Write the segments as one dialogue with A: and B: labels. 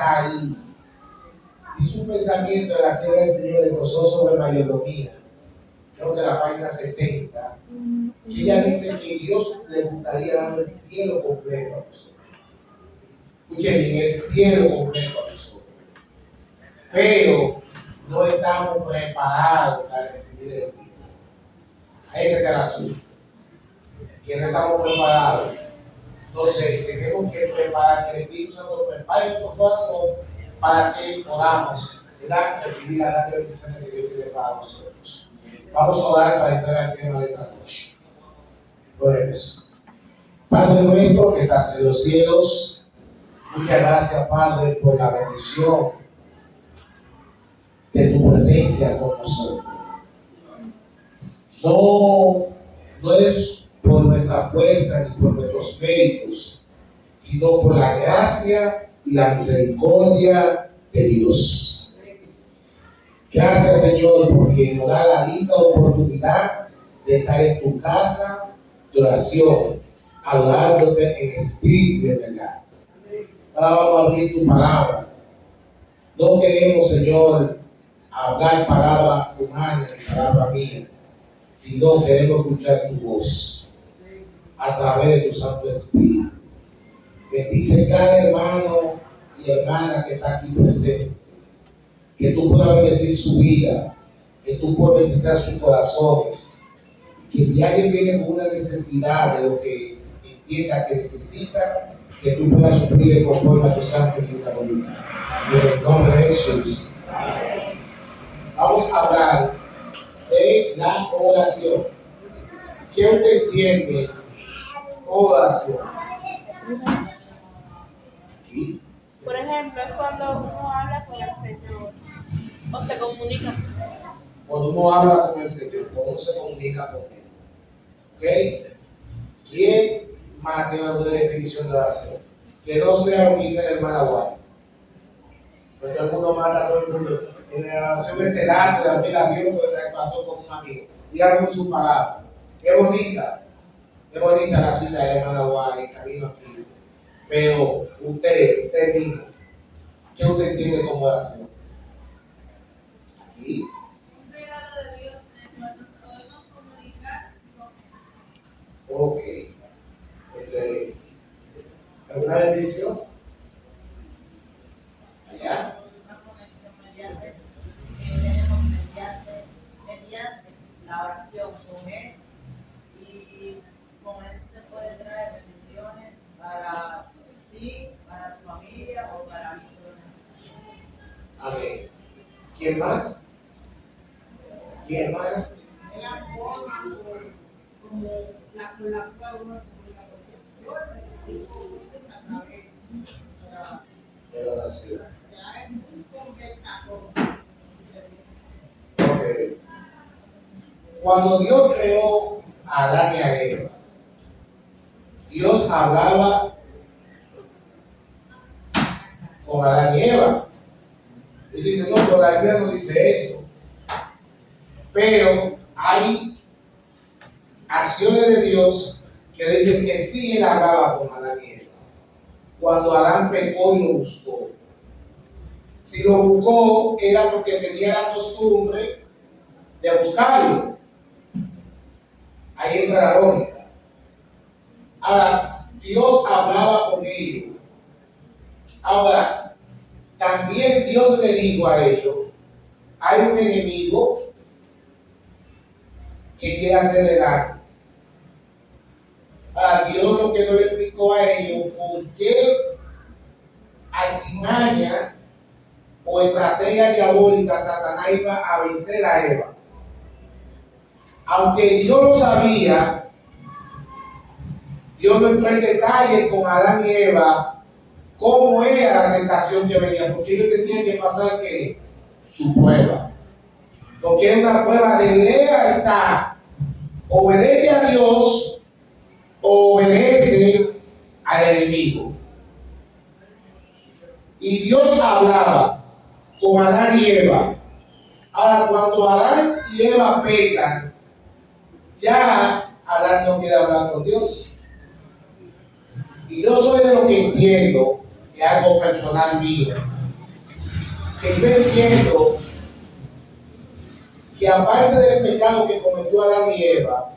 A: está ahí. Hizo un pensamiento de la sierva del Señor, le gozó sobre mayordomía, creo que la página 70, que ella dice que Dios le gustaría dar el cielo completo a nosotros. Escuchen bien, el cielo completo a nosotros. Pero no estamos preparados para recibir el cielo. Ahí que está el asunto. Que no estamos preparados. Entonces, tenemos que preparar, que el Espíritu Santo prepare nuestro corazón para que podamos, ¿verdad?, recibir las grandes bendiciones que Dios tiene para nosotros. Vamos a orar para entrar al tema de esta noche. Oremos. Padre nuestro que estás en los cielos, muchas gracias, Padre, por la bendición de tu presencia con nosotros. No es por nuestra fuerza ni por nuestros méritos, sino por la gracia y la misericordia de Dios. Gracias, Señor, porque nos da la linda oportunidad de estar en tu casa de oración, adorándote en espíritu y en verdad. Ahora vamos a abrir tu palabra. No queremos, Señor, hablar palabra humana ni palabra mía, sino queremos escuchar tu voz a través de tu Santo Espíritu. Bendice cada hermano y hermana que está aquí presente, que tú puedas bendecir su vida, que tú puedas bendecir sus corazones, y que si alguien viene con una necesidad de lo que entienda que necesita, que tú puedas suplir conforme a tu santo y tu voluntad. En el nombre de Jesús. Vamos a hablar de la oración. ¿Qué usted entiende? Oración. Aquí.
B: Por ejemplo, es cuando uno habla con el Señor o se comunica.
A: Cuando uno habla con el Señor, cuando uno se comunica con Él. ¿Ok? ¿Quién más tiene alguna definición de oración? Que no sea lo que dice el hermano Aguay. Porque todo el mundo mata a todo el mundo. En la oración es el arte de abrir a Dios por el pasó con un amigo. Dígame su palabra. Qué bonita la cita del hermano Aguay, el camino aquí. Pero usted mismo, ¿qué usted entiende como oración? Aquí.
C: Un regalo de Dios en el cual nos podemos comunicar con Él.
A: Ok. Excelente. ¿Alguna definición? Allá.
D: Una conexión mediante tenemos mediante la oración con Él, y con eso se puede traer bendiciones para ti, para tu familia o para mí.
A: Amén. ¿Quién más? ¿Quién más?
E: Es la forma como la cual uno se comunica con Dios. Yo me comunico con Dios a través
A: De la oración.
E: ya es muy compleja.
A: Ok. Cuando Dios creó a Adán y a Eva, Dios hablaba con Adán y Eva. Y dice, no, pero la Biblia no dice eso. Pero hay acciones de Dios que dicen que sí Él hablaba con Adán y Eva. Cuando Adán pecó y lo buscó. Si lo buscó era porque tenía la costumbre de buscarlo. Ahí entra la lógica. Ahora, Dios hablaba con ellos. Ahora, también Dios le dijo a ellos, hay un enemigo que quiere hacerle daño. Ahora, Dios lo que no le explicó a ellos por qué artimaña o estrategia diabólica Satanás iba a vencer a Eva. Aunque Dios lo sabía, Dios no entró en detalle con Adán y Eva cómo era la tentación que venía, porque ellos tenían que pasar que su prueba. Porque es una prueba de lealtad. Obedece a Dios o obedece al enemigo. Y Dios hablaba con Adán y Eva. Ahora, cuando Adán y Eva pecan, ya Adán no quiere hablar con Dios. Y yo soy de lo que entiendo es algo personal mío, que yo entiendo que aparte del pecado que cometió Adán y Eva,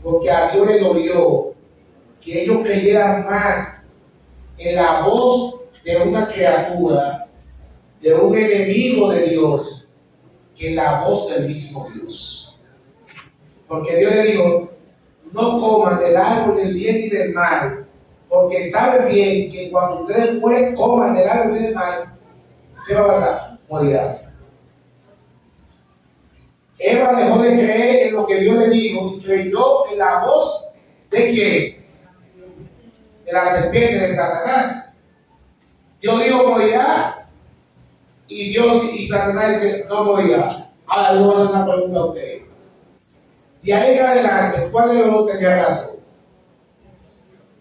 A: porque a Dios le dolió que ellos creyeran más en la voz de una criatura, de un enemigo de Dios, que en la voz del mismo Dios. Porque Dios le dijo, no coman del árbol del bien y del mal, porque saben bien que cuando ustedes coman del árbol del mal, ¿qué va a pasar? Morirás. Eva dejó de creer en lo que Dios le dijo y creyó en la voz de quién? De la serpiente de Satanás. Dios dijo morirá y Satanás dice no morirá. Ahora yo voy a hacer una pregunta a ustedes. De ahí en adelante, ¿cuál de los dos tenía razón?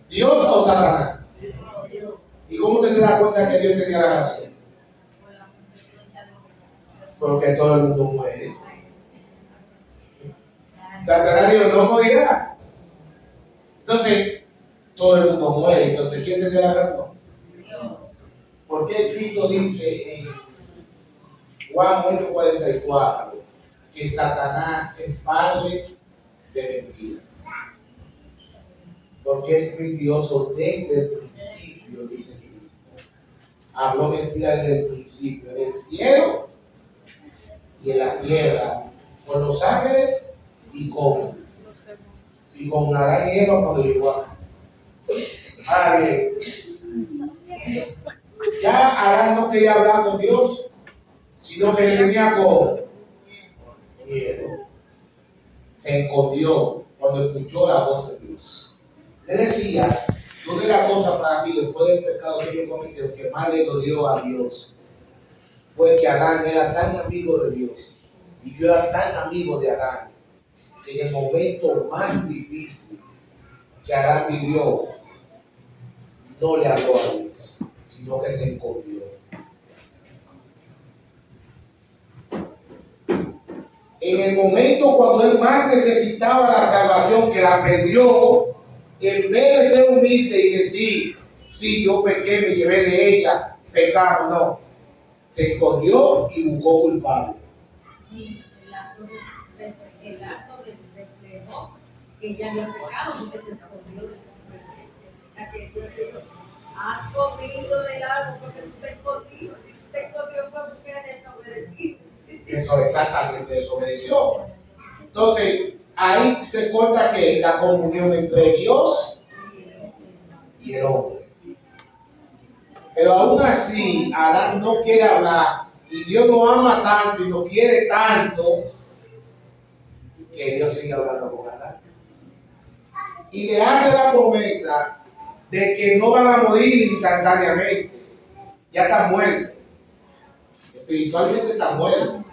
A: ¿Dios o Satanás? ¿Y cómo usted se da cuenta que Dios tenía la razón? Porque todo el mundo muere. Satanás dijo, no morirás. Entonces, todo el mundo muere. Entonces, ¿quién tiene la razón? ¿Por qué Cristo dice en Juan 8:44 que Satanás es padre de mentira? Porque es mentiroso desde el principio, dice Cristo. Habló mentira desde el principio, en el cielo y en la tierra, con los ángeles y con Adán y Eva cuando llegó acá. Ahora bien, ya Adán no quería hablar con Dios, sino que le tenía con miedo. Se escondió cuando escuchó la voz de Dios. Le decía, una de las cosas para mí, después del pecado que yo cometí, que más le dolió a Dios, fue que Adán era tan amigo de Dios y yo era tan amigo de Adán, que en el momento más difícil que Adán vivió, no le habló a Dios, sino que se escondió. En el momento cuando él más necesitaba la salvación, que la perdió, en vez de ser humilde y decir, sí, yo pequé, me llevé de ella, pecamos, no. Se escondió y buscó culpable.
F: Y el acto del reflejo que ella había pecado porque se escondió de su presencia. Así que Dios dijo, has comido del árbol porque tú te escondió. Si tú te escondió fue porque desobedeciste.
A: Eso exactamente desobedeció. Entonces, ahí se corta que la comunión entre Dios y el hombre. Pero aún así, Adán no quiere hablar y Dios lo ama tanto y lo quiere tanto que Dios sigue hablando con Adán. Y le hace la promesa de que no van a morir instantáneamente. Ya están muertos. Espiritualmente están muertos.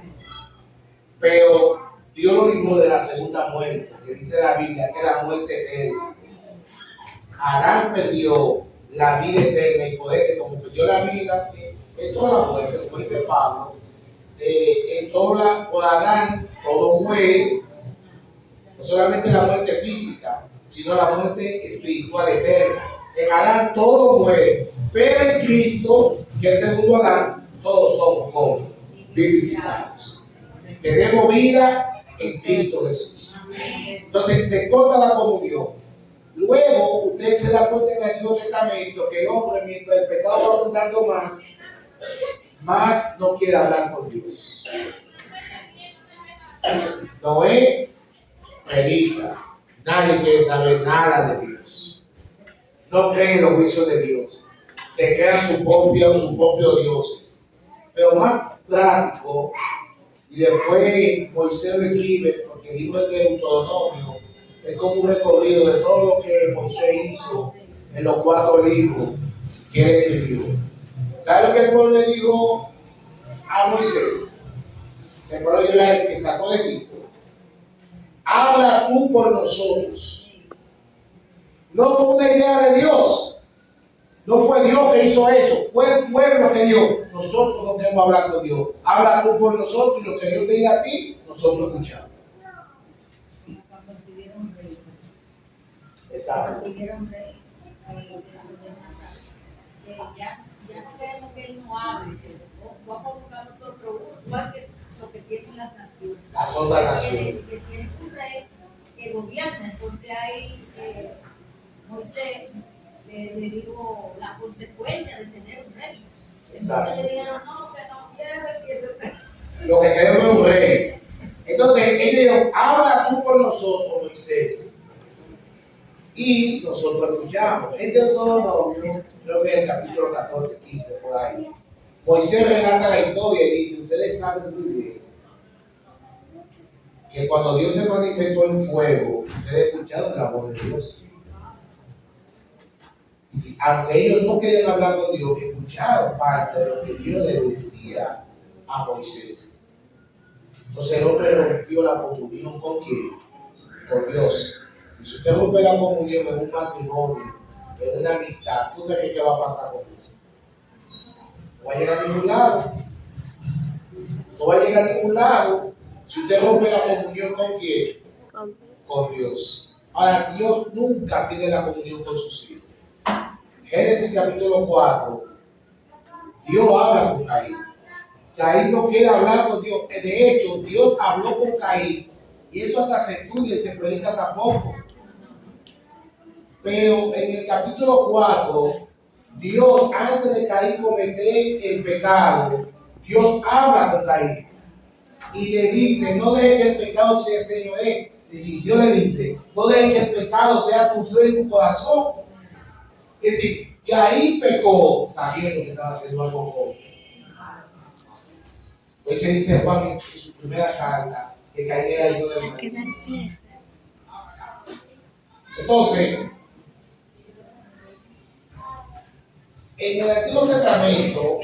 A: Pero Dios lo libró de la segunda muerte, que dice la Biblia que es la muerte eterna. Adán perdió la vida eterna y poder que como perdió la vida en toda la muerte, como dice Pablo, por Adán todo muere, no solamente la muerte física, sino la muerte espiritual eterna. En Adán todo muere, pero en Cristo, que es el segundo Adán, todos somos como vivificados. Tenemos vida en Cristo Jesús. Entonces se corta la comunión. Luego usted se da cuenta en el Antiguo Testamento que el hombre, mientras el pecado va aumentando más no quiere hablar con Dios. Noé predica. Nadie quiere saber nada de Dios. No creen en los juicios de Dios. Se crean sus propios dioses. Pero más práctico, y después Moisés lo escribe, porque el libro de Deuteronomio es como un recorrido de todo lo que Moisés hizo en los 4 libros que él escribió. ¿Sabe lo que el pueblo le dijo a Moisés? El pueblo de Israel que sacó de Egipto. Habla tú por nosotros. No fue una idea de Dios. No fue Dios que hizo eso. Fue el pueblo que dijo, nosotros no queremos hablar con Dios. Habla tú por nosotros y lo que Dios te diga a ti, nosotros escuchamos.
F: Cuando pidieron rey.
A: Exacto.
F: Cuando pidieron rey, ya nosotros queremos que Él no hable, que vamos a buscar nosotros igual que lo que tienen las naciones.
A: Las otras naciones.
F: Que tiene un rey que gobierna. Entonces ahí Moisés le dijo la consecuencia de tener un rey. Entonces le dijeron, no, que no quiere.
A: Lo que queremos es un rey. Entonces ellos dijeron, habla tú por nosotros, Moisés. Y nosotros escuchamos. En Deuteronomio, creo que en el capítulo 14, 15, por ahí, Moisés relata la historia y dice, ustedes saben muy bien que cuando Dios se manifestó en fuego, ustedes escucharon la voz de Dios. Sí, aunque ellos no querían hablar con Dios, escucharon parte de lo que Dios le decía a Moisés. Entonces el hombre rompió la comunión con quién? Con Dios. Y si usted rompe la comunión en un matrimonio, en una amistad, ¿tú crees qué va a pasar con eso? No va a llegar a ningún lado. No va a llegar a ningún lado. Si usted rompe la comunión con quién? Con Dios. Ahora, Dios nunca pide la comunión con sus hijos. Génesis capítulo 4, Dios habla con Caín. Caín no quiere hablar con Dios. De hecho, Dios habló con Caín. Y eso hasta se estudia y se predica tampoco. Pero en el capítulo 4, Dios, antes de Caín cometer el pecado, Dios habla con Caín. Y le dice, no dejes que el pecado sea señoré. Es decir, Dios le dice, no dejes que el pecado sea tu Dios en tu corazón. Es decir, Caín pecó sabiendo que estaba haciendo algo con. Hoy se dice Juan en su primera carta que Caín era hijo de María. Entonces, en el Antiguo Testamento,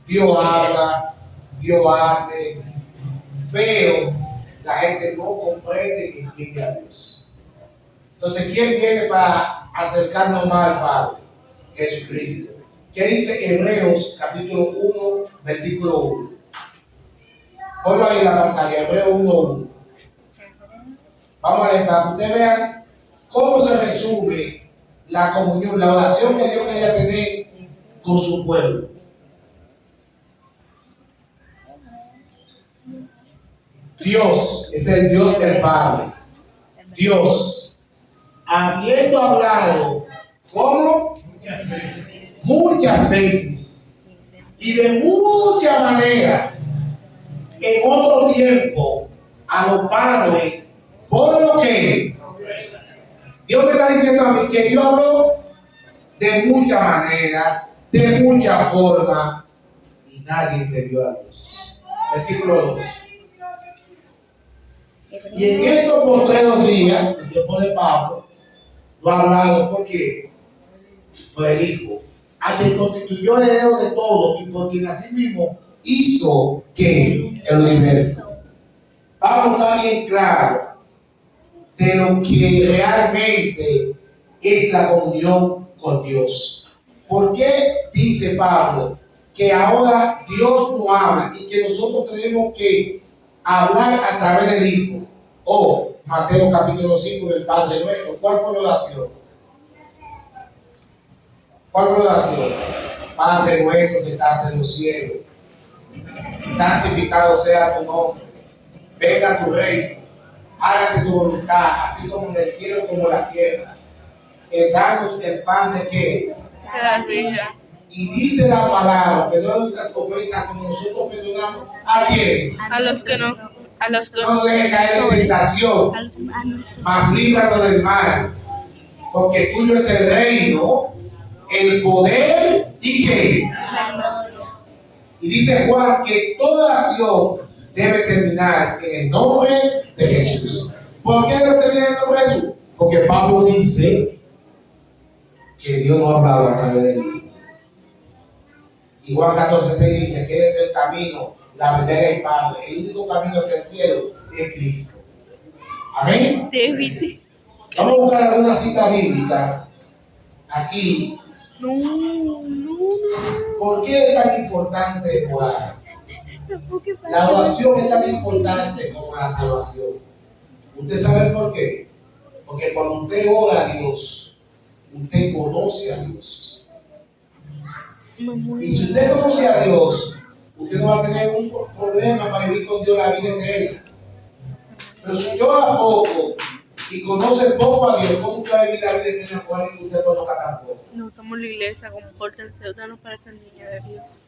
A: Dios habla, Dios hace, pero la gente no comprende y entiende a Dios. Entonces, ¿quién viene para acercarnos más al Padre? Jesucristo. ¿Qué dice Hebreos capítulo 1, versículo 1? Ponlo ahí en la pantalla, Hebreos 1:1. Vamos a leer para que ustedes vean cómo se resume la comunión, la oración que Dios quería tener con su pueblo. Dios es el Dios del Padre. Dios, habiendo hablado, ¿cómo? Muchas veces y de mucha manera en otro tiempo a los padres, por lo que Dios me está diciendo a mí que Dios habló de mucha manera, de mucha forma, y nadie entendió a Dios. Versículo 2. Y en estos postreros días, el tiempo de Pablo, lo ha hablado porque por el Hijo, a quien constituyó el heredero de todo y por quien así mismo hizo que el universo. Pablo está bien claro de lo que realmente es la comunión con Dios. ¿Por qué dice Pablo que ahora Dios no habla y que nosotros tenemos que hablar a través del Hijo? O Mateo capítulo 5 del Padre Nuestro. ¿Cuál fue la oración? ¿Cuál fue la oración? Padre nuestro que estás en los cielos, santificado sea tu nombre, venga tu reino, hágase tu voluntad, así como en el cielo como en la tierra. Danos el pan de qué?
B: La vida.
A: Y dice la palabra, perdona nuestras ofensas como nosotros perdonamos a quienes.
B: A los que no
A: No nos dejes caer en tentación, mas líbranos del mal, porque tuyo es el reino, el poder y qué. Y dice Juan que toda acción debe terminar en el nombre de Jesús. ¿Por qué debe terminar en el nombre de Jesús? Porque Pablo dice que Dios no ha hablado a través de mí. Y Juan 14:6 dice que Él es el camino, la verdad y el Padre. El único camino hacia el cielo es Cristo. Amén.
B: David.
A: Vamos a buscar alguna cita bíblica aquí.
B: No.
A: ¿Por qué es tan importante orar? La oración es tan importante como la salvación. ¿Usted sabe por qué? Porque cuando usted ora a Dios, usted conoce a Dios. Y si usted conoce a Dios, usted no va a tener un problema para vivir con Dios la vida eterna. Pero si usted va poco y conoce poco a Dios, ¿cómo usted va a vivir la vida eterna con alguien que usted no conozca tampoco?
B: No estamos en la iglesia, compórtense, ustedes no parecen niños de Dios.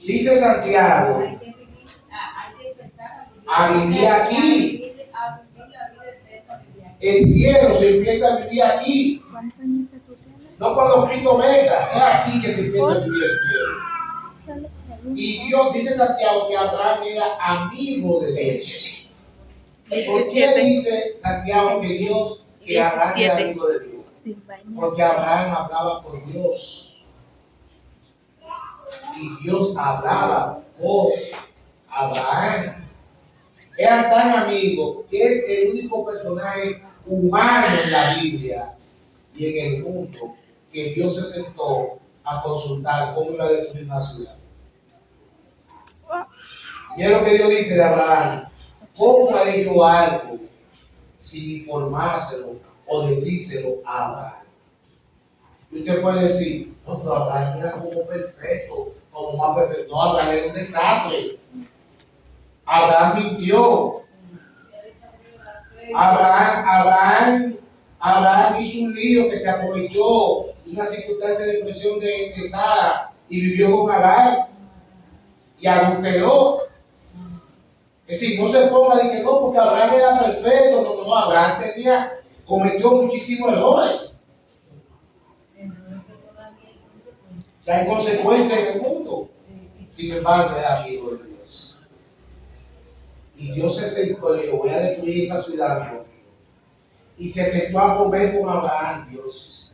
A: Dice Santiago,
F: Hay que vivir, hay que empezar
A: a vivir aquí.
F: a vivir la vida eterna, vivir aquí.
A: El cielo se empieza a vivir aquí.
B: ¿Cuántos años que tú tienes?
A: No cuando Cristo venga, es aquí que se empieza a vivir el cielo. Y Dios, dice Santiago, que Abraham era amigo de Dios. ¿Por qué
B: 17.
A: dice Santiago que Dios, que Abraham era
B: 17.
A: amigo de Dios?
B: Sin bañar.
A: Porque Abraham hablaba con Dios. Y Dios hablaba con Abraham. Eran tan amigos que es el único personaje humano en la Biblia y en el mundo que Dios se sentó a consultar cómo iba a destruir una ciudad. Mira lo que Dios dice de Abraham. ¿Cómo haré yo algo sin informárselo o decírselo a Abraham? Y usted puede decir, no, pero Abraham era como perfecto, como más perfecto. No, Abraham era un desastre. Abraham mintió. Abraham hizo un lío que se aprovechó de una circunstancia de presión de Sara y vivió con Agar y adulteró. Es decir, no se ponga de que no, porque Abraham era perfecto. No, Abraham cometió muchísimos errores. Que hay consecuencias en el mundo. Sin embargo, es amigo de Dios. Y Dios se sentó y le dijo, voy a destruir esa ciudad, amigo mío. Y se sentó a comer con Abraham, Dios.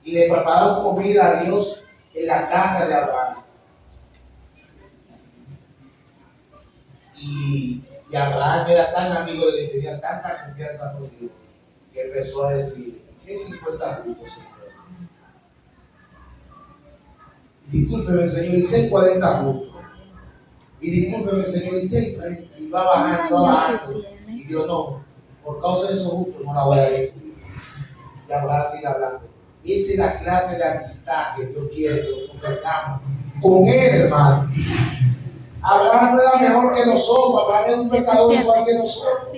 A: Y le prepararon comida a Dios en la casa de Abraham. Y Abraham era tan amigo de Dios, tenía tanta confianza con Dios, que empezó a decir, si hay 50 justos, Señor. Y discúlpeme, Señor, y si hay 40 justos. Y discúlpeme, Señor, y si hay 30. Y va bajando. Y Dios no, por causa de esos justos no la voy a destruir. Y Abraham sigue hablando. Esa es la clase de amistad que Dios quiere que nosotros tengamos con Él, hermano. Abraham no era mejor que nosotros, Abraham era un pecador igual que nosotros,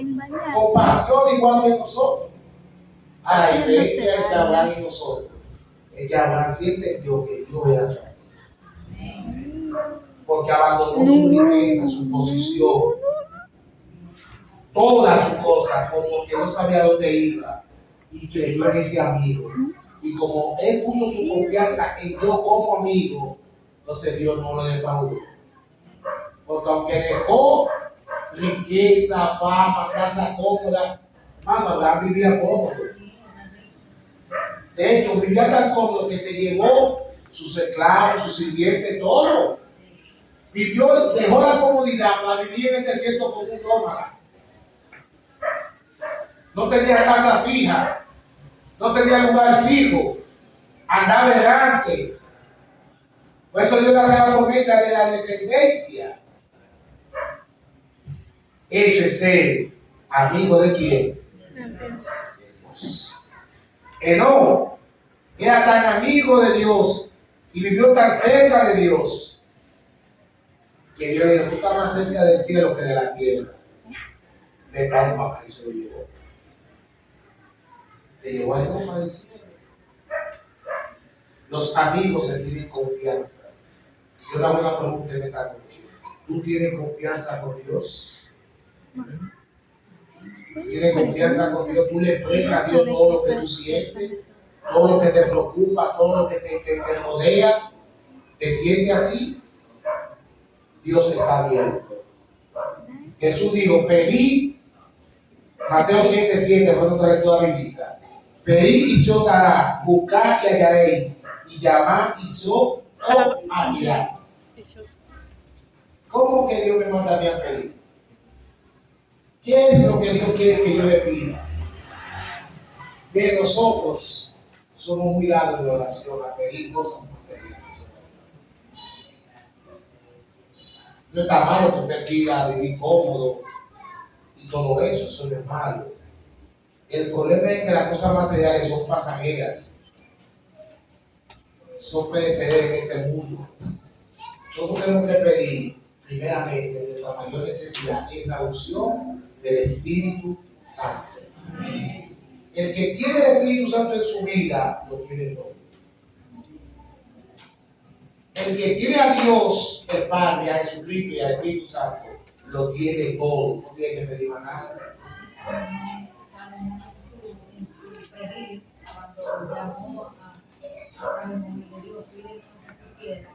A: con pasión igual que nosotros. A la diferencia entre Abraham y nosotros, es que Abraham sí entendió que Dios era su amigo. Porque abandonó su riqueza, su posición, todas sus cosas, como que no sabía dónde iba, y creyó en ese amigo. Y como él puso su confianza en Dios como amigo, entonces Dios no lo defraudó. Porque aunque dejó riqueza, fama, casa cómoda, hermano, Abraham vivía cómodo. De hecho, vivía tan cómodo que se llevó sus esclavos, sus sirvientes, todo. Dejó la comodidad para vivir en el desierto como un nómada. No tenía casa fija, no tenía lugar fijo, andaba errante. Por eso Dios le hace la promesa de la descendencia. Eso es ser amigo de quién? De Dios. Enoc era tan amigo de Dios y vivió tan cerca de Dios que Dios le dijo, tú estás más cerca del cielo que de la tierra. De pan para acá y se lo llevó. Se llevó a Enoc del cielo. Los amigos se tienen confianza. Yo le hago una pregunta en esta noche. ¿Tú tienes confianza con Dios? Tienes confianza con Dios, tú le expresas a Dios todo lo que tú sientes, todo lo que te preocupa, todo lo que te rodea, te sientes así, Dios está abierto. Jesús dijo, pedí, Mateo 7:7 fue nuestra lectura bíblica, pedí y se os dará, buscad y hallaréis, y llamad y se os abrirá. ¿Cómo que Dios me manda a mí a pedir? ¿Qué es lo que Dios quiere que yo le pida? Bien, nosotros somos muy dados de oración a pedir cosas materiales. No está malo que usted pida vivir cómodo y todo eso, eso no es malo. El problema es que las cosas materiales son pasajeras. son perecederos en este mundo. Nosotros tenemos que pedir, primeramente, nuestra mayor necesidad es la unción del Espíritu Santo. El que tiene el Espíritu Santo en su vida, lo tiene todo. El que tiene a Dios, el Padre, a Jesucristo y al Espíritu Santo, lo tiene todo. No tiene que pedir más nada.
F: En su pedir, cuando llamó a Salomón y le dijo, pide lo que tú quieras,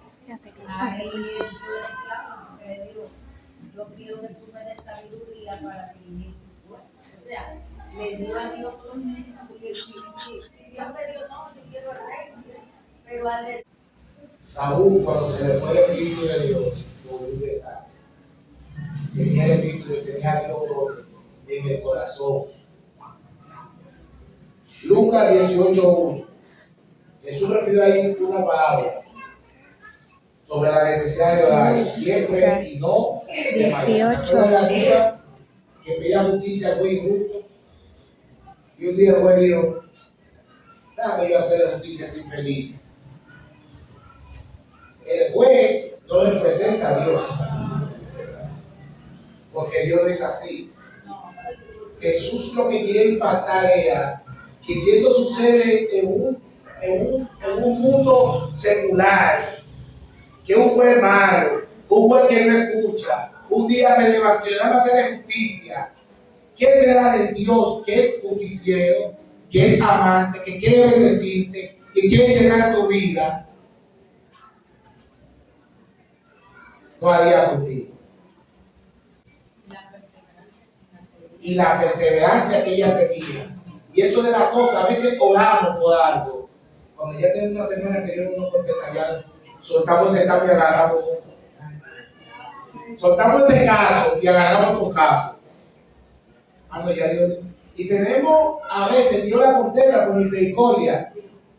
F: a él le dio el clavo, porque le dijo, yo quiero que tú me des sabiduría para dirigir tu pueblo. O sea, le dio a Dios todo el mundo, porque si Dios me dio, no, yo quiero el reino, pero al decir,
A: Saúl, cuando se le fue el Espíritu de Dios, se volvió un desastre. Tenía el Espíritu y tenía a Dios en el corazón. Lucas 18:1. Jesús refirió ahí una palabra sobre la necesidad de orar siempre y no de mañana. ¿Recuerda la viuda que pedía justicia al juez injusto? Y un día el juez dijo, déjame yo hacer justicia a este infeliz. El juez no representa a Dios, porque Dios no es así. Jesús lo que quiere impactar era que si eso sucede en un mundo secular, que un juez malo, un juez que no escucha, un día se levantó y le va a hacer justicia, ¿qué será de Dios que es justiciero, que es amante, que quiere bendecirte, que quiere llenar tu vida? No haría contigo. Y la perseverancia que ella tenía. Y eso de la cosa, a veces oramos por algo. Cuando ya tenemos una semana que Dios no nos contesta, ya soltamos ese cambio y agarramos otro. Soltamos ese caso y agarramos otro caso. No, ya Dios. Y tenemos, a veces, Dios la contesta con misericordia.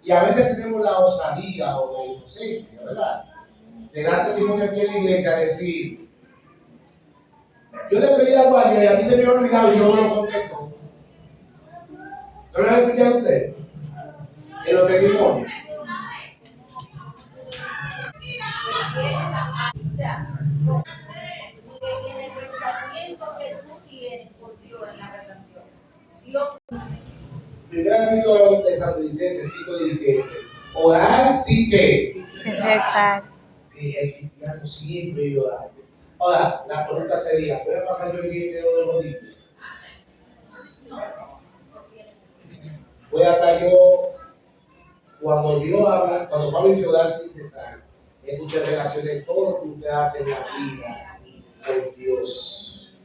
A: Y a veces tenemos la osadía o la inocencia, ¿verdad? De dar testimonio aquí en la iglesia, decir, yo le pedí algo ayer y a mí se me ha olvidado y yo no lo contesto. ¿No lo han escuchado ustedes? En los testimonios.
F: o sea, en el pensamiento que tú tienes por Dios en la relación, Dios.
A: Primer libro de Tesalonicenses 5:17. Orar sí que.
B: Rezar.
A: Sí, el cristiano siempre vive orando. Ahora, la pregunta sería, ¿puede pasar yo el día entero de rodillas? Voy a estar yo, cuando Dios habla, cuando Pablo dice orar sin cesar, es que usted relacione todo lo que usted hace en la vida con Dios.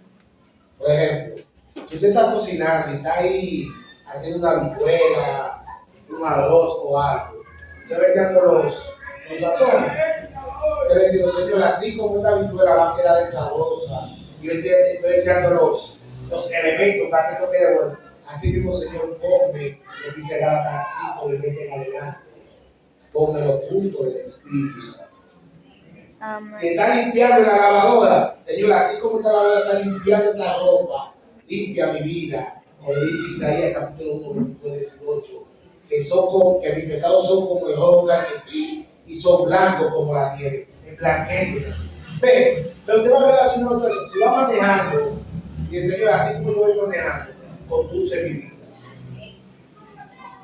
A: Por ejemplo, si usted está cocinando y está ahí haciendo una habichuela, un arroz o algo, usted va echando los sazones. Usted le dice, Señor, así como esta habichuela va a quedar sabrosa, y yo estoy echando los elementos para que esto quede bueno. Así mismo, Señor, ponme, lo dice Gálatas 5, de 20 en adelante, ponme los frutos del Espíritu Santo.
B: Amén.
A: Si está limpiando la lavadora, Señor, así como esta lavadora está limpiando esta ropa, limpia mi vida, como dice Isaías capítulo 1, versículo 18, que mis pecados son como el oro carmesí y son blancos como la nieve, emblanquecen. Ve, pero usted va a relacionar todo eso. Si va manejando, y el Señor, así como yo voy manejando, conduce mi vida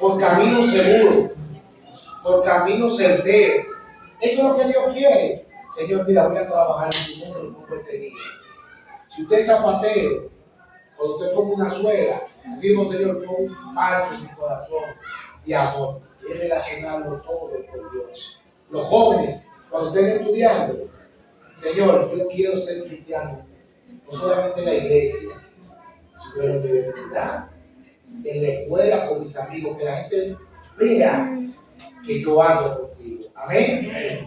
A: por camino seguro, por camino certero. Eso es lo que Dios quiere. Señor, mira, voy a trabajar en tu nombre, lo pongo este día. Si usted es zapatero, cuando usted ponga una suela, así mismo, Señor, pon un pancho en su corazón de amor. Y es relacionarlo todo con Dios. Los jóvenes, cuando estén estudiando, Señor, yo quiero ser cristiano, no solamente en la iglesia, sino en la universidad, en la escuela, con mis amigos, que la gente vea que yo ando contigo. Amén.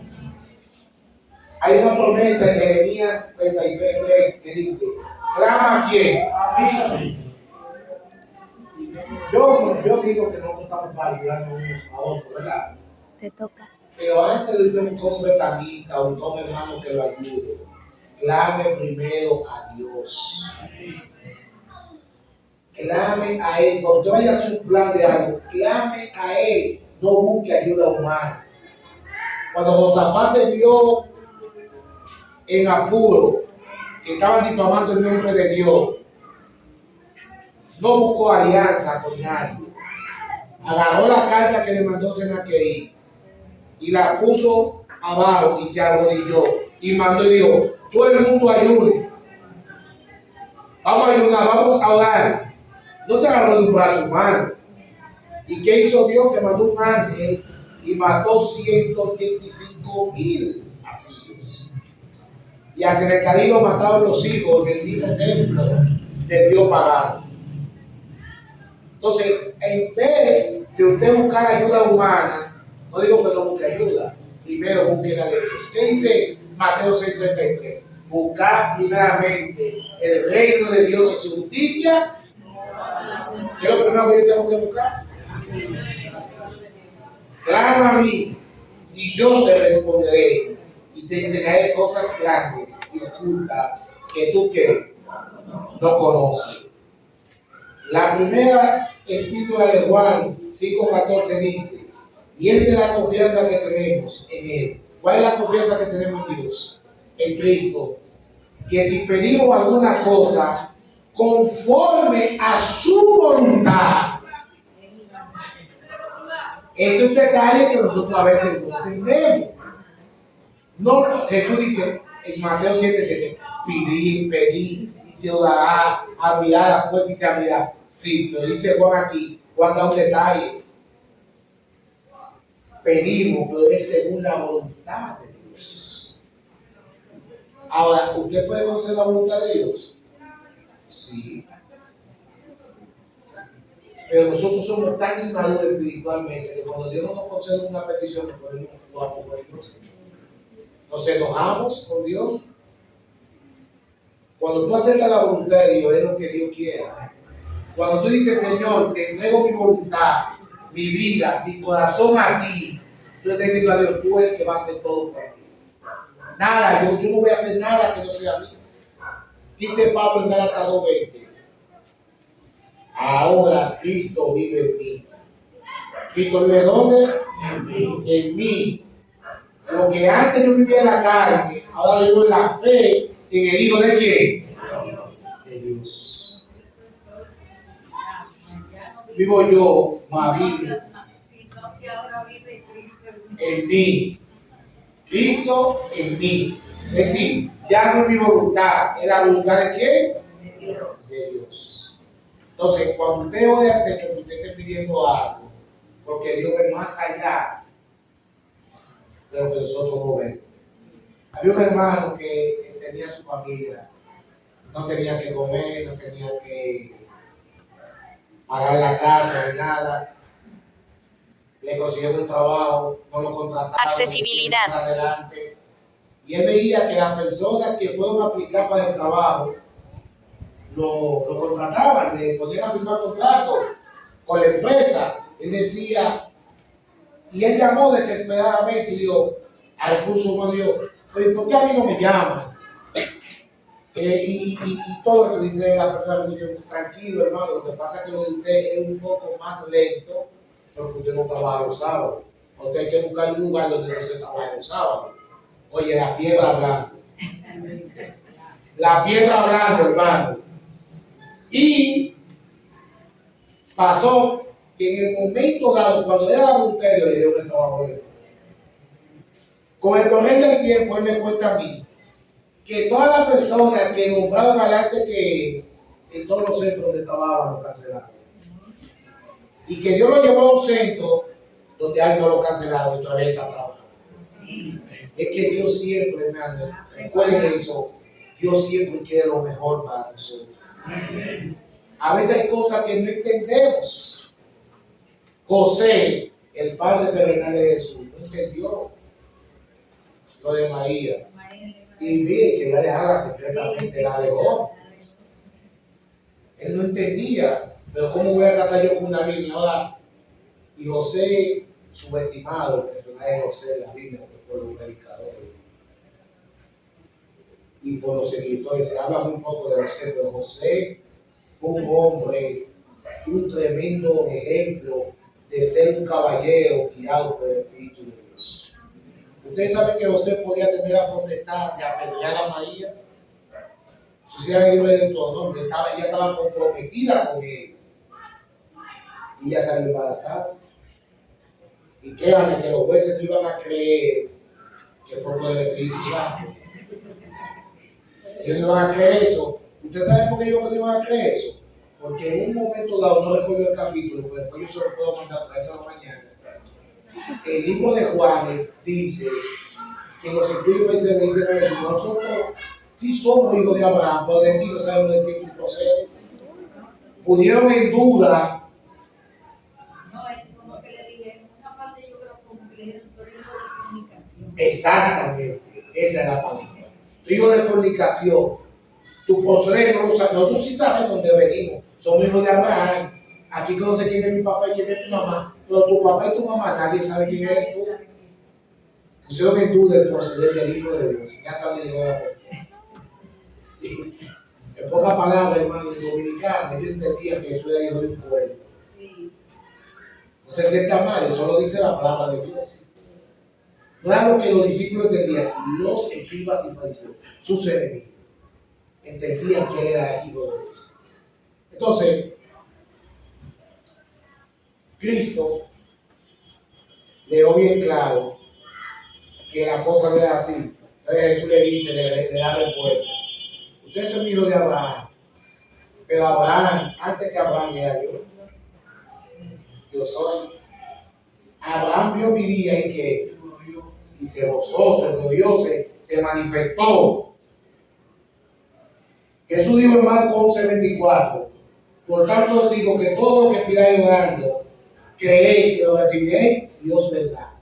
A: Hay una promesa en Jeremías 33:3 que dice, clama a quién. Yo digo que nosotros estamos para ayudarnos unos a otros, ¿verdad?
B: Te toca.
A: Pero antes de usted buscar un betamita o un hermano que lo ayude, clame primero a Dios. Clame a Él. Cuando usted vaya a hacer un plan de algo, clame a Él. No busque ayuda humana. Cuando Josafat se vio en apuro, que estaban difamando el nombre de Dios, no buscó alianza con nadie. Agarró la carta que le mandó Senaquerib y la puso abajo y se arrodilló y mandó y dijo: todo el mundo ayude. Vamos a ayudar, vamos a orar. No se agarró de un brazo humano. ¿Y qué hizo Dios? Que mandó un ángel y mató 185,000 asirios. Y a Senaquerib lo mataron los hijos en el mismo templo del Dios pagano. Entonces, en vez de usted buscar ayuda humana, no digo que no busque ayuda, primero busque la de Dios. ¿Qué dice Mateo 6:33? Buscar primeramente el reino de Dios y su justicia. ¿Qué es lo primero que yo tengo que buscar? Clama a mí y yo te responderé y te enseñaré cosas grandes y ocultas que tú que no conoces. La primera epístola de Juan 5:14 dice: y esta es la confianza que tenemos en Él. ¿Cuál es la confianza que tenemos en Dios? En Cristo. Que si pedimos alguna cosa conforme a su voluntad. Ese es un detalle que nosotros a veces no entendemos. No, Jesús dice en Mateo 7:7: pedid y se os dará, abrirá la puerta y se abrirá. Sí, pero dice Juan aquí, Juan da un detalle. Pedimos, pero es según la voluntad de Dios. Ahora, ¿usted puede conocer la voluntad de Dios? Sí. Pero nosotros somos tan inmaduros espiritualmente que cuando Dios no nos concede una petición, nos podemos jugar con Dios. Nos enojamos con Dios. Cuando tú aceptas la voluntad de Dios, es lo que Dios quiere. Cuando tú dices: Señor, te entrego mi voluntad, mi vida, mi corazón a ti, tú estás diciendo a Dios: tú eres el que va a hacer todo por mí. Nada, yo no voy a hacer nada que no sea mío. Dice Pablo en Gálatas 2:20: ahora Cristo vive en mí. ¿Cristo vive dónde? En mí. Lo que antes yo vivía en la carne, ahora vivo en la fe en el Hijo de quién? De Dios. Vivo yo, más vivo
F: Sino que ahora vive Cristo
A: en mí. Cristo en mí. Es decir, ya no es mi voluntad, es la voluntad de quién?
F: de Dios.
A: De Dios. Entonces, cuando usted oye al Señor que usted esté pidiendo algo, porque Dios ve más allá de lo que nosotros no vemos. Había un hermano que tenía su familia, no tenía que comer, no tenía que pagar la casa ni nada. Le consiguieron un trabajo, no lo contrataron.
G: Accesibilidad.
A: Más adelante. Y él veía que las personas que fueron a aplicar para el trabajo lo contrataban, le ponían a firmar contrato con la empresa. Él decía, y él llamó desesperadamente y dijo al recurso humano, dijo: oye, ¿por qué a mí no me llaman? Y todo eso, dice la persona, dice: tranquilo, hermano, lo que pasa es que lo de usted es un poco más lento porque usted no trabaja los sábados. Usted hay que buscar un lugar donde no se trabaje los sábados. Oye, la piedra hablando. La piedra hablando, hermano. Y pasó que en el momento dado, cuando era la voluntad de Dios, le dio el trabajo de él. Con el correr del tiempo, él me cuenta a mí que todas las personas que nombraron adelante que en todos los centros donde trabajaban lo cancelaron. Y que Dios lo llevó a un centro donde hay no lo cancelaron y todavía está trabajando. Es que Dios siempre, hermano, recuerden eso, Dios siempre quiere lo mejor para nosotros. A veces hay cosas que no entendemos. José, el padre terrenal de Jesús, no entendió lo de María. Y vi que la dejara secretamente, la dejó. Él no entendía, pero ¿cómo voy a casar yo con una virgen ahora? Y José, subestimado, el personaje de José en la Biblia, por los predicadores y por los escritores, se habla muy poco de José, pero José fue un hombre, un tremendo ejemplo de ser un caballero guiado por el Espíritu de Dios. Ustedes saben que José podía tener la potestad de apedrear a María. Eso sí era el libro de todo, ¿no? Ella estaba comprometida con él. Y ella salió embarazada. Y créanme que los jueces no iban a creer que fue por el Espíritu Santo. Ellos no iban a creer eso. ¿Ustedes saben por qué ellos no iban a creer eso? Porque en un momento dado, no recuerdo el capítulo, pero después yo se lo puedo mandar para esa mañana. El libro de Juan dice que los escribas le dicen a Jesús: nosotros sí somos hijos de Abraham, pero de ti no sabemos de qué tú procedes. Pusieron en duda.
F: No, es como que le dije, en una parte yo creo como que le dijeron, tú eres hijo de comunicación.
A: Exactamente, esa es la palabra. Tu hijo de fornicación, tu proceder no lo sabes. Nosotros sí sabemos dónde venimos, somos hijos de Abraham. Aquí no sé quién es mi papá y quién es mi mamá, pero tu papá y tu mamá nadie sabe quién eres tú. Pusieron en duda el proceder del Hijo de Dios. Ya está donde llegó la persona. En pocas palabras, hermano, en dominicano, ellos entendían que Jesús era hijo de un pueblo.
F: Sí.
A: No se sienta mal, eso lo dice la palabra de Dios. No era lo que los discípulos entendían, los escribas y fariseos, sus enemigos, entendían que él era el hijo de Dios. Entonces, Cristo le dejó bien claro que la cosa no era así. Entonces Jesús le dice, le da respuesta: ustedes son hijos de Abraham, pero Abraham, antes que Abraham era yo. Yo soy. Abraham vio mi día y que y se gozó, se glorió, se manifestó. Jesús dijo en Marcos 11:24: por tanto os digo que todo lo que pidáis orando, creéis que lo recibiréis y os vendrá.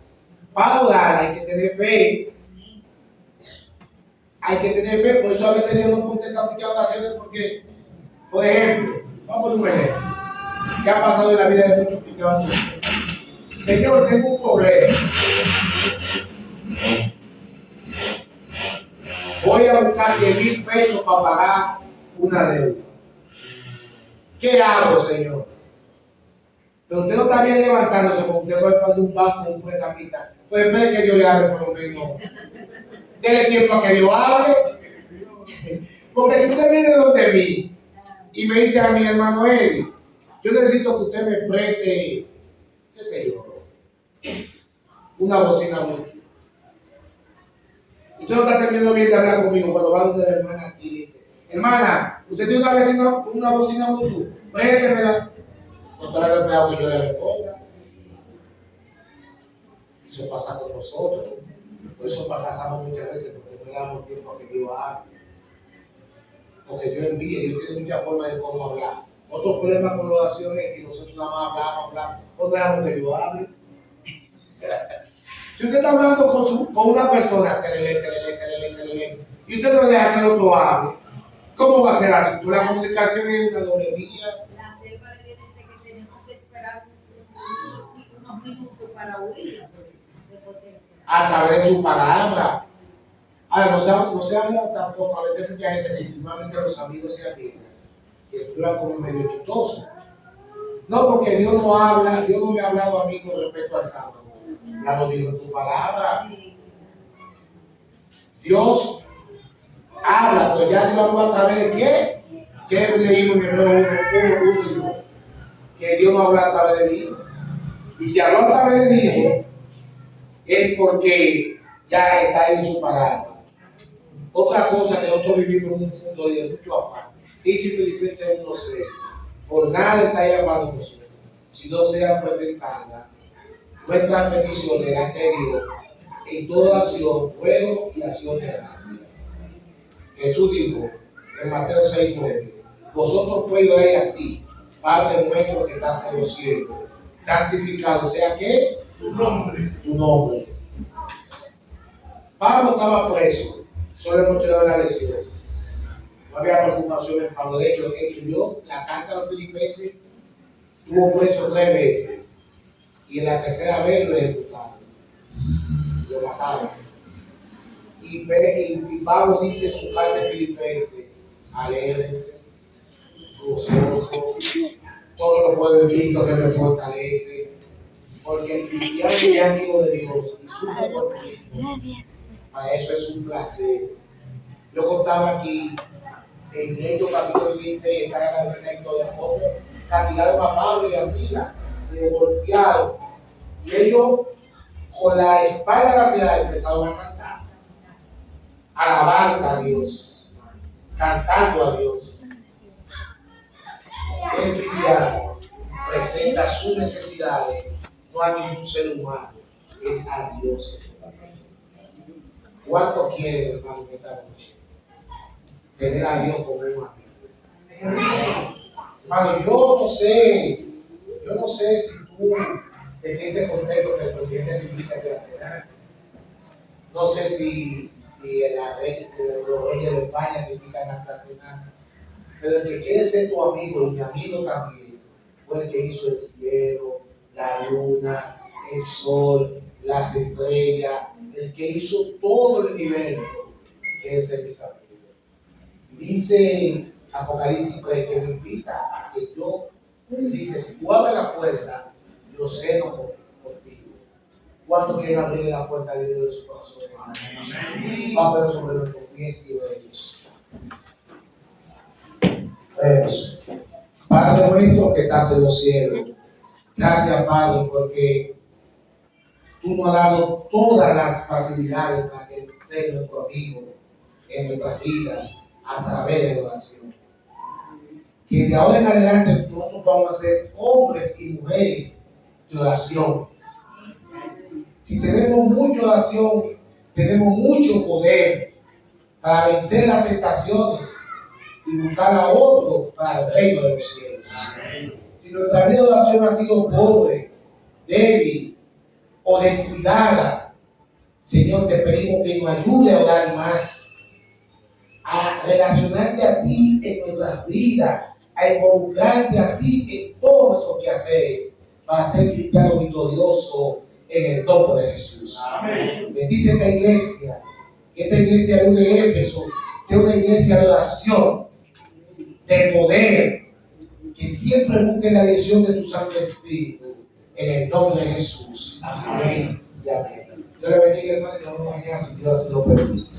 A: Para orar hay que tener fe. Hay que tener fe, por eso a veces Dios no contesta muchas oraciones, porque, por ejemplo, vamos a poner un ejemplo. ¿Qué ha pasado en la vida de muchos cristianos? Señor, tengo un problema. Voy a buscar 100,000 pesos para pagar una deuda. ¿Qué hago, Señor? Pero usted no está bien levantándose como usted va a un banco, un prestamista. Pues espere que Dios le hable por lo menos. Dele tiempo a que Dios hable. Porque si usted viene donde mí y me dice a mi hermano Eddie, yo necesito que usted me preste, qué sé yo, una bocina Bluetooth. Y usted no está terminando bien de hablar conmigo cuando va donde la hermana aquí y dice: hermana, ¿usted tiene una bocina Bluetooth? Préstemela. Contra el empleado que yo le responda. Eso pasa con nosotros. Por eso fracasamos muchas veces, porque no le damos tiempo a que Dios hable. Porque Dios envíe, Dios tiene muchas formas de cómo hablar. Otro problema con la oración es que nosotros nada más hablamos, no dejamos que Dios hable. Si usted está hablando con una persona, y usted no deja que el otro hable, ¿cómo va a ser así? Pues la comunicación es una doble vía.
F: La selva de Dios dice que tenemos que esperar unos minutos para oírla.
A: A través de su palabra. Ahora, no seamos tampoco, a veces mucha gente, principalmente los amigos se amigan, y estudian como medio chistoso. No, porque Dios no habla, Dios no me ha hablado a mí con respecto al sábado. Ya lo dijo en tu palabra. Dios habla, pero ya Dios habló a través de qué? ¿Qué leímos en Hebreos 1:1? Que Dios no habla a través del Hijo. Y si habló a través del Hijo, es porque ya está ahí en su palabra. Otra cosa que nosotros vivimos en un mundo de mucho afán. Dice Filipenses 1:6: por nada está llamado nosotros, si no sea presentada nuestras peticiones delante de Dios en toda acción, ruego y acción de gracia. Jesús dijo en Mateo 6:9: vosotros pues oréis así: Padre nuestro que estás en los cielos, santificado sea ¿qué? Tu nombre. Pablo estaba preso, solo hemos tirado la lección. No había preocupación en Pablo. De hecho, lo que escribió la carta a los Filipenses, estuvo preso 3 veces. Y en la tercera vez lo ejecutaron. Lo mataron. Y Pablo dice en su carta de Filipenses: alégrense, gozoso, todo lo puedo en Cristo que me fortalece. Porque el cristiano es amigo de Dios y sufre por Cristo. Para eso es un placer. Yo contaba aquí en Hechos capítulo 16, está la historia de cómo castigaron a Pablo y a Silas, y de golpearon. Y ellos, con la espalda hacia la empezaron a cantar. Alabanza a Dios, cantando a Dios. El cristiano presenta sus necesidades no a ningún ser humano, es a Dios que se la presenta. ¿Cuánto quieren, hermano, en esta noche? Tener a Dios como un amigo. Hermano, yo no sé si tú te sientes contento que el presidente te invite a cenar. No sé si los reyes de España te invitan a cenar. Pero el que quiere ser tu amigo y mi amigo también fue el que hizo el cielo, la luna, el sol, las estrellas, el que hizo todo el universo, que es el mis amigos. Y dice Apocalipsis 3 que me invita a que yo, él dice, si tú abres la puerta, yo ceno contigo. ¿Cuántos quieren abrir la puerta de Dios de su corazón? Va a ver sobre nuestros pies y oídos. Padre nuestro que estás en los cielos, gracias Padre porque tú nos has dado todas las facilidades para que sea nuestro amigo en nuestras vidas a través de la oración. Que de ahora en adelante nosotros vamos a ser hombres y mujeres de oración. Si tenemos mucha oración, tenemos mucho poder para vencer las tentaciones y buscar a otro para el reino de los cielos. Si nuestra vida de oración ha sido pobre, débil o descuidada, Señor, te pedimos que nos ayude a orar más, a relacionarte a ti en nuestras vidas, a involucrarte a ti en todos nuestros quehaceres para ser cristianos victoriosos en el nombre de Jesús. Amén. Bendice esta iglesia, que esta iglesia de Éfeso sea una iglesia de oración, de poder, que siempre busque la dirección de tu Santo Espíritu, en el nombre de Jesús. Amén y amén. Dios le bendiga, hermano, y nos vemos mañana si Dios así lo permite.